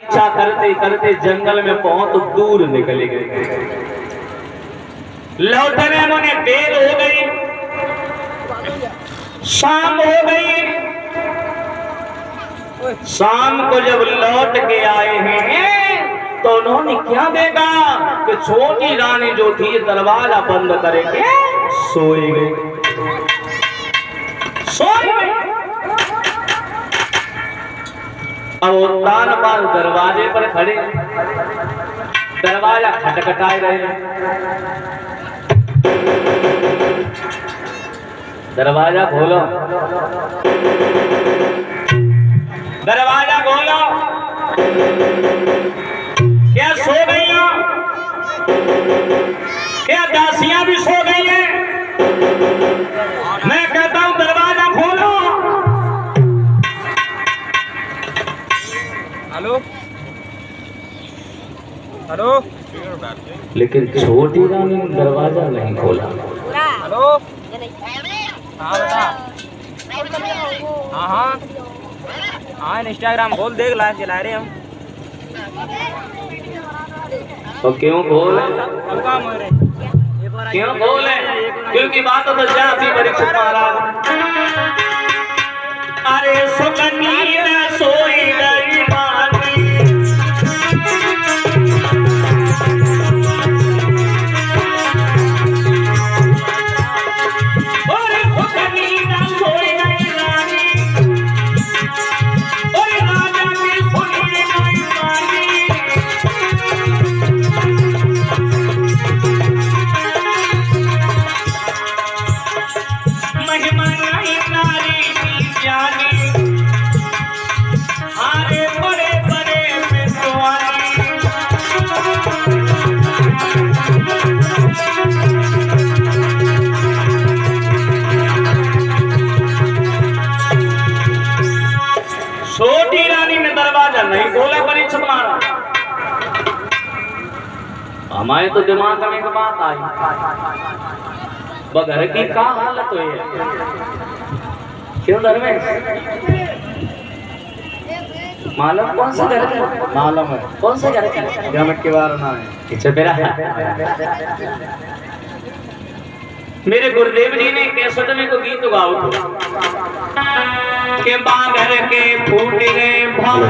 पीछा करते करते जंगल में बहुत दूर निकले गए। लौटने में देर हो गई, शाम हो गई। शाम को जब लौट के आए हैं तो उन्होंने क्या देखा कि छोटी रानी जो थी दरवाजा बंद करके सोई गई। अब वो तानपाल दरवाजे पर खड़े, दरवाजा खटखटाए रहे। दरवाजा खोलो, दरवाजा खोलो। क्या सो गई हो? क्या दासियां भी सो गई हैं? मैं कहता हूं दरवाजा खोलो। हेलो हेलो, लेकिन छोटी रानी ने दरवाजा नहीं खोला। हेलो, हाँ बेटा, हाँ हाँ हाँ, इंस्टाग्राम खोल, देख लाइव चला रहे हम। तो क्यों खोले? काम हो रहे, क्यों खोले? क्योंकि बात तो जाती परीक्षित महाराज। अरे सुकन्नी न सोई गई रानी, अरे सुकन्नी न सोई गई रानी, अरे राजा की सुनी गई रानी। महिमा नहीं नारी की जानी, हारे बड़े बड़े विद्वानी। छोटी रानी ने दरवाजा नहीं खोला। परीक्षित महाराज, हमारे तो दिमाग में एक बात आई, बगर की क्या हालत हुई है? क्यों धर्मेश? मालूम कौन सा घर है? मालूम है कौन सा घर है? गमट के बार ना है। अच्छा मेरा मेरे गुरुदेव जी ने कैसेट में को गीत गाओ तो के बागर के फूट गए भाग,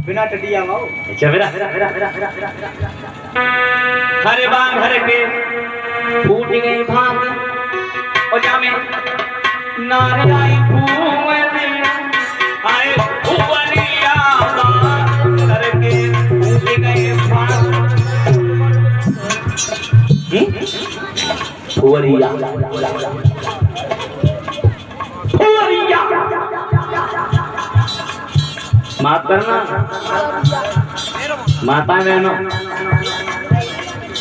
बिना टटिया माओ। अच्छा मेरा हरे बागर के फूट गए भाग, और जा में नारे आई फूवनी, आए फूवनिया बागर के फूट गए भाग। फुवरिया फुवरिया, माफ करना माता बहनों,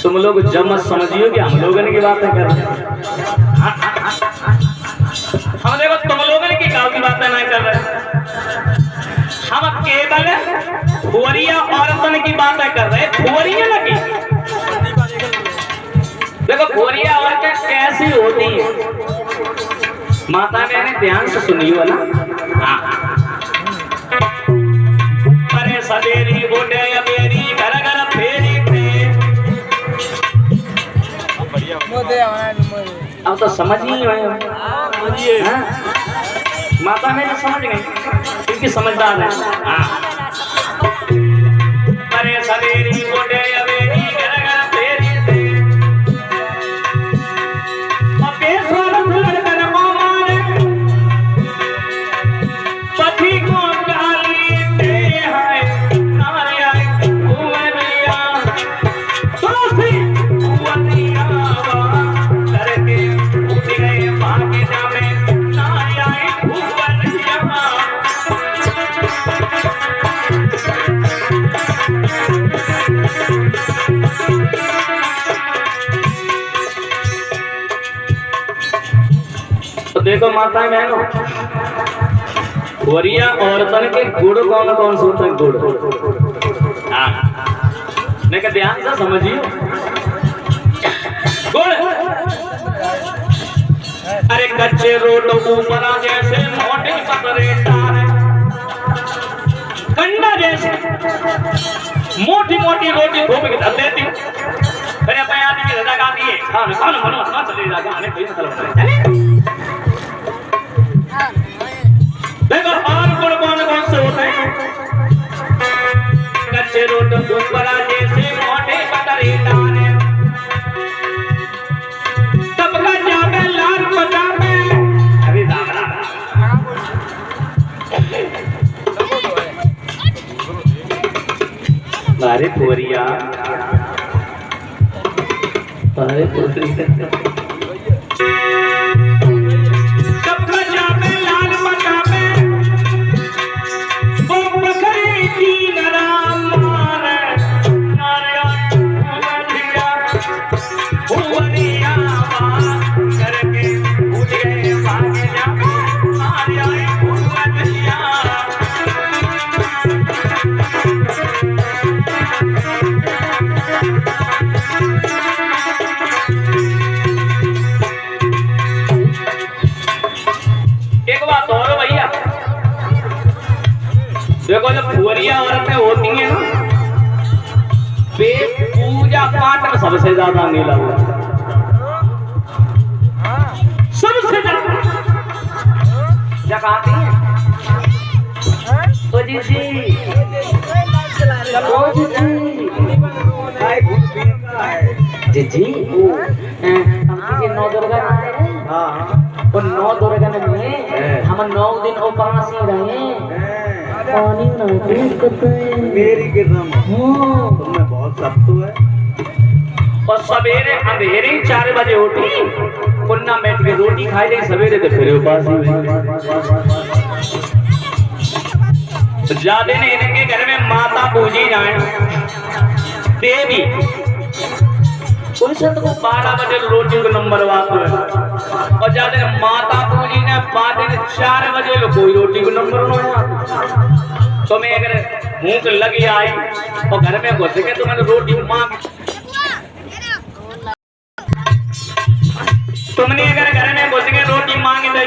तुम लोग जब मत समझियो कि हम लोगों की बातें कर रहे हैं। हम देखो तुम लोगों की काफी बातें नहीं कर रहे, हम केवल फुवरिया औरतन की बातें कर रहे। फुवरिया लगी, देखो फुवरिया औरतें कैसी होती है, माता बहने ध्यान से सुनियो ना। अरे सवेरी बोटे अबेरी घर घर फेरी थे। अब तो समझ ही नहीं है, माता बहने समझ गई क्योंकि समझदार है। अरे सवेरी बोटे अबेरी घर घर फेरी थे, पति को गाली दे है नारे आई फुवरिया, फुवरिया करके उठ गए भागे जामे, नारे आई फुवरिया। तो देखो माता बहनों, फुवरिया औरतन के गुड़ कौन कौन से होते हैं? गुड़, मैं क्या ध्यान से समझिए। गुड़, अरे कच्चे रोड ऊपर जैसे मोटे पतरे मोटी मोटी रोटी धोप के धर देती हूँ। फिर अपने आदमी रजा गा दिए खान खान मनो ना चले जा गाने कोई मतलब नहीं। देखो और कौन से होते हैं? कच्चे रोटी ऊपर जैसे मोटे कतरे दाने तब का जावे लाल पजामे अभी दादा अरे पुरिया अरे पुरिया देखो जब फुहरिया औरतें होती हैं ना वे पूजा पाठ में सबसे ज्यादा नीला हुआ सबसे ज्यादा जगाती हैं तो जी जी हम नौ दुर्गा और 9 दुर्गा में हम 9 दिन उपवास ही रहे पानी ना मेरी किरण तुम्हें बहुत सख्त है। और सवेरे अंधेरे 4 बजे उठी पुन्ना बैठ के रोटी खाई जाए सवेरे तो फिर उपास ज्यादा ने इनके घर में माता पूजी जाए देवी कोई संत को 12 बजे रोटी को नंबर वातो है और ज्यादा माता पूजी ने 4 बजे लो कोई रोटी को नंबर नहीं तो मैं अगर भूख लगी आई और घर में घुस के तो मैंने रोटी मांग तुमने अगर घर में घुस के रोटी मांगी दी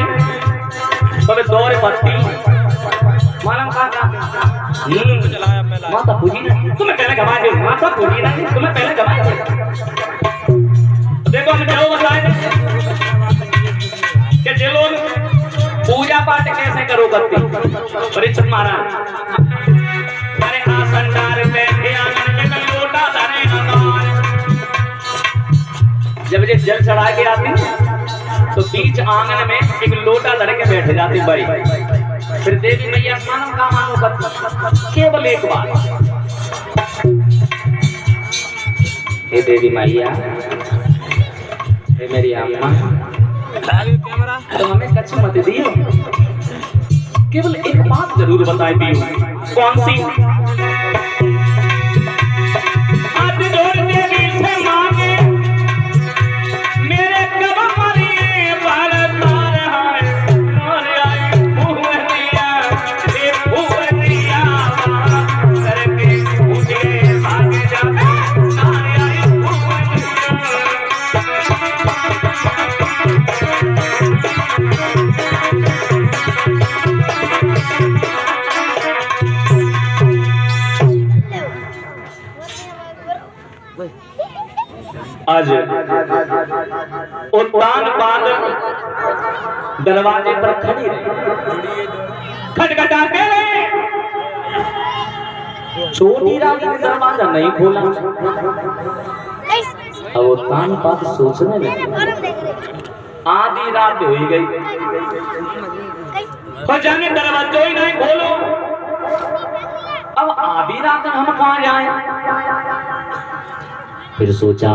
तो मैं दौड़ पत्ती मालूम कहा माता पूजी ने तुम्हें पहले घमा दे माता पूजी ने तुम्हें पहले घमा दे देखो हम क्या बताए कि जो लोग पूजा पाठ कैसे करो करते परीक्षित महाराज अरे आसन डाल बैठे आंगन में लोटा धरे हमारे जब ये जल चढ़ा के आती तो बीच आंगन में एक लोटा धर के बैठ जाती भाई फिर देवी मैया स्नान का मानो करती केवल एक बार हे देवी मैया हे मेरी अम्मा तो हमें कच्छ मत दियो केवल एक बात जरूर बताई दी कौन सी हाथ जोड़ देवी से मांगे मेरे कब मरी भारत मार है मोर आई भुवनिया ये भुवनिया करके मुझे भाग जावे नारे आई भुवनिया आज उत्तान बाद दरवाजे पर खड़ी रही खटखटाते रहे छोटी रानी ने दरवाजा नहीं खोला अब उत्तान बाद सोचने लगे आधी रात हो गई पर जाने दरवाजा ही नहीं खोलो अब आधी रात हम कहाँ जाएं फिर सोचा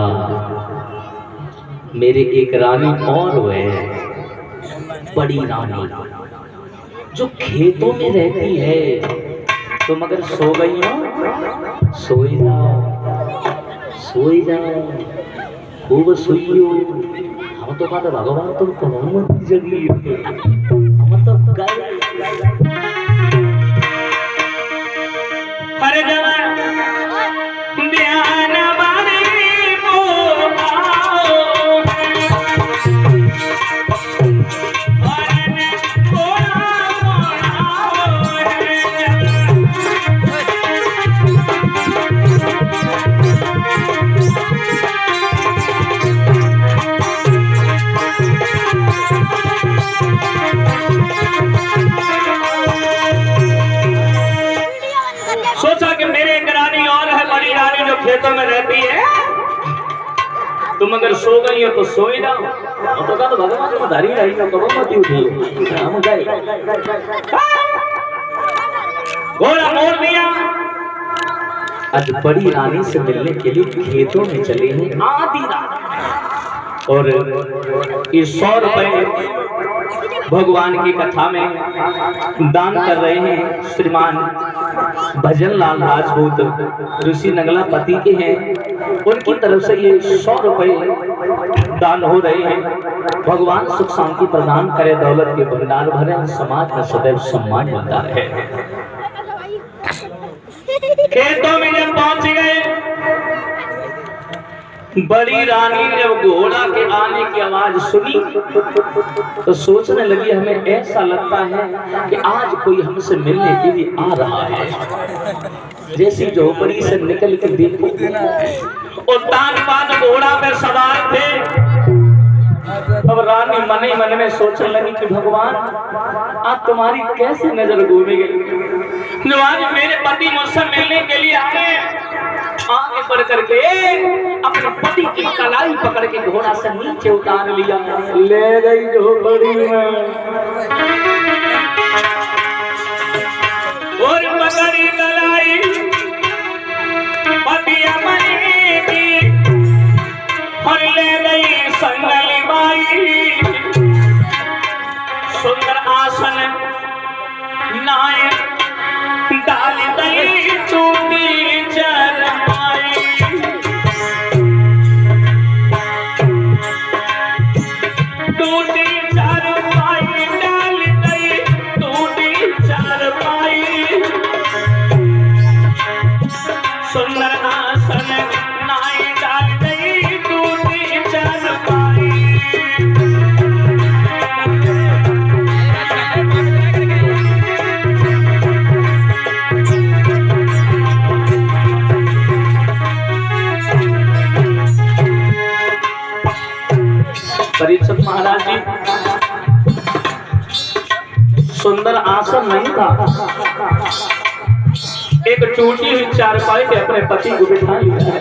मेरे एक रानी और है बड़ी रानी जो खेतों में रहती है तो मगर सो गई हो सोई जाओ खूब सोइयो हम तो कहते भगवान तुम कौन जगी हम तो गए अरे जवान ध्यान बारे में रहती है, तुम अगर सो गई हो तो सो ही जाओ, तो कहा तो भगवान को धारी रही तो कब मत उठी हम जाए। घोड़ा मोड़ दिया। आज बड़ी रानी से मिलने के लिए खेतों में चले हैं आधी रात, और ये 100 रुपए भगवान की कथा में दान कर रहे हैं श्रीमान भजन लाल राजपूत, ऋषि नगला पति के हैं, उनकी तरफ से ये 100 रुपए दान हो रहे हैं। भगवान सुख शांति प्रदान करे, दौलत के भंडार भरे, समाज में सदैव सम्मान मिलता रहे। खेतों में जब पहुंच गए, बड़ी रानी ने जब घोड़ा के आने की आवाज सुनी तो सोचने लगी हमें ऐसा लगता है कि आज कोई हमसे मिलने के लिए आ रहा है। जैसी झोपड़ी से निकल कर देखो, और तानपान घोड़ा पे सवार थे। अब रानी मन ही मन में सोचने लगी कि भगवान आज तुम्हारी कैसे नजर घूमेगी, जो आज मेरे पति मुझसे मिलने के लिए आए। आगे बढ़ करके अपने पति की कलाई पकड़ के घोड़ा से नीचे उतार लिया, ले गई झोपड़ी में और पकड़ी कलाई पति अपने की, और ले गई संगली बाई। सुंदर आसन नाय डाल गई टूटी चरपाई, टूटी चरपाई डाल गई टूटी चरपाई। सुंदर आसन नाय डाल गई टूटी चरपाई। परीक्षित महाराज जी, सुंदर आसन नहीं था, एक टूटी हुई चारपाई पे अपने पति को बिठा लिया है।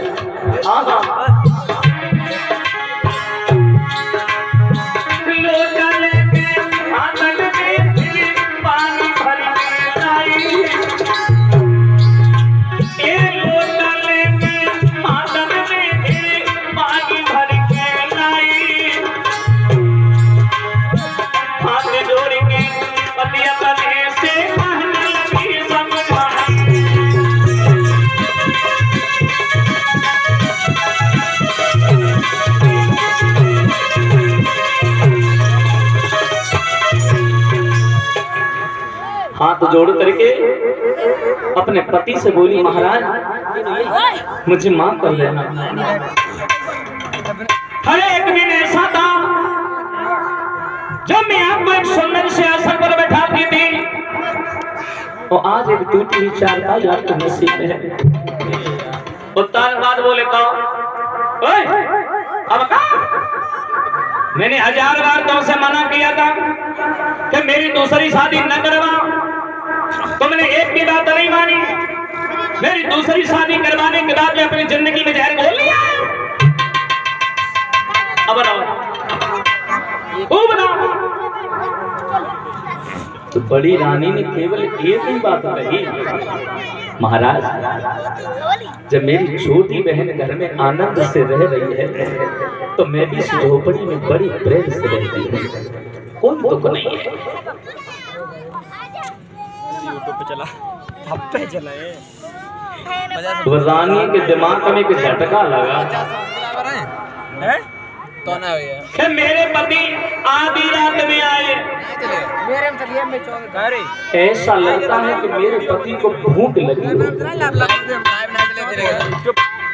लोटा लेके आंगन में पानी भर के लाई, ये लोटा लेके आंगन में पानी भर के लाई। हाथ जोड़ के पति अपने से कहने लगी समझाई। हाथ जोड़ करके अपने पति से बोली, महाराज मुझे माफ कर देना। हर एक दिन ऐसा था जब मैं आपको एक सुंदर से आसन पर बैठाती थी, और आज एक टूटी हुई चारपाई आपके नसीब में है। उत्तर बाद बोले कहो, अब कहा मैंने 1000 बार तुमसे मना किया था कि मेरी दूसरी शादी न करवा, तुमने एक भी बात नहीं मानी। मेरी दूसरी शादी करवाने के बाद मैं अपनी जिंदगी में जहर घोल लिया। अब बताओ, तो बड़ी रानी ने केवल एक ही बात कही, महाराज जब मेरी छोटी बहन घर में आनंद से रह रही है तो मैं भी इस झोपड़ी में बड़ी प्रेम से रहती हूँ, कोई दुख नहीं है। यूट्यूब पे चला, अब पे चला है। तो रानी के दिमाग में एक झटका लगा तो ना कि मेरे पति आधी रात में आए। ऐसा लगता है कि मेरे पति को भूख लगी हो।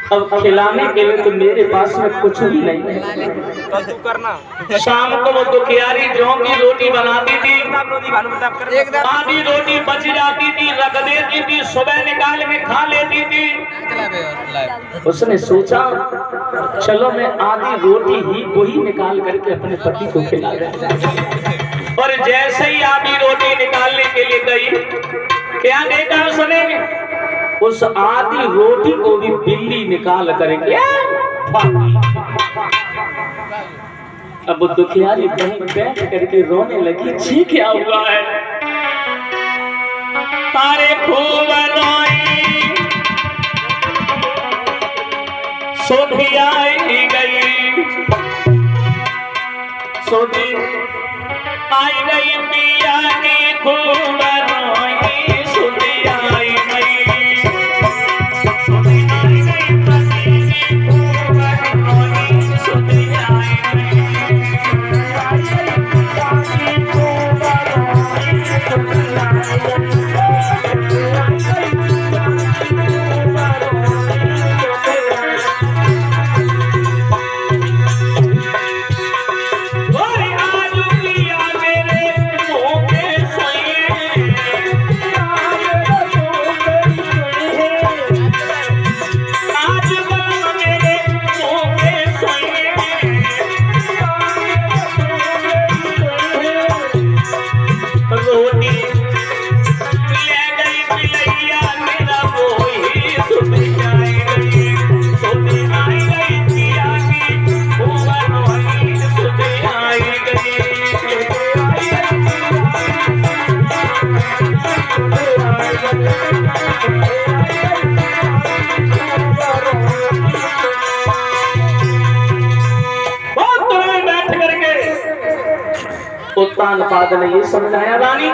अब खिलाने के लिए तो मेरे पास में कुछ भी नहीं है। करना शाम को वो दुखियारी जौ की रोटी बनाती थी, आधी रोटी बच जाती थी, रख देती थी, सुबह निकाल के खा लेती थी। उसने सोचा चलो मैं आधी रोटी ही वही निकाल करके अपने पति को खिला दूं। और जैसे ही आधी रोटी निकालने के लिए गई, क्या देखा उसने उस आधी रोटी को भी बिल्ली निकाल करके अब दुखियारी बहन बैठ करके रोने लगी। जी क्या हुआ है? तारे खूब रोई सोधी आई गई, सोधी आई गई पिया की खूब रोई सोधी आई गई, सोधी आई गई पति की खूब रोई सोधी आई गई, आई गई पिया की खूब रोई सोधी आई गई, आई गई पिया की खूब रोई उत्तान पाद ने ये समझाया रानी